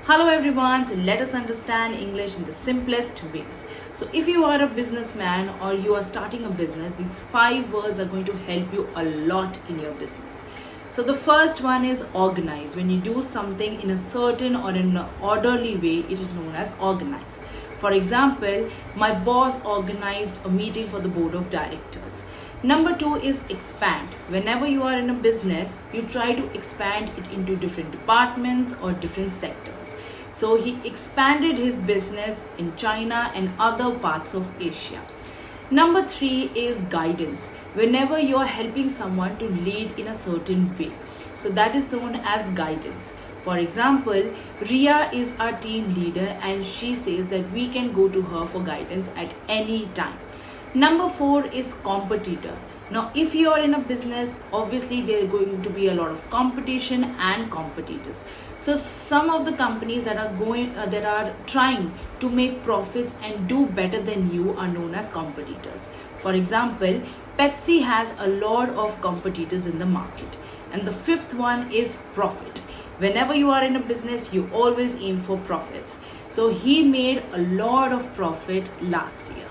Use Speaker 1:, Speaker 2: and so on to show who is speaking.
Speaker 1: Hello everyone, so let us understand English in the simplest ways. So if you are a businessman or you are starting a business, these 5 words are going to help you a lot in your business. So the first one is organize. When you do something in a certain or in an orderly way, it is known as organize. For example, my boss organized a meeting for the board of directors. Number 2 is expand. Whenever you are in a business, you try to expand it into different departments or different sectors. So he expanded his business in China and other parts of Asia. Number 3 is guidance. Whenever you are helping someone to lead in a certain way, so that is known as guidance. For example, Ria is our team leader and she says that we can go to her for guidance at any time. Number 4 is competitor. Now, if you are in a business, obviously there are going to be a lot of competition and competitors. So some of the companies that are trying to make profits and do better than you are known as competitors. For example, Pepsi has a lot of competitors in the market. And the 5th one is profit. Whenever you are in a business, you always aim for profits. So he made a lot of profit last year.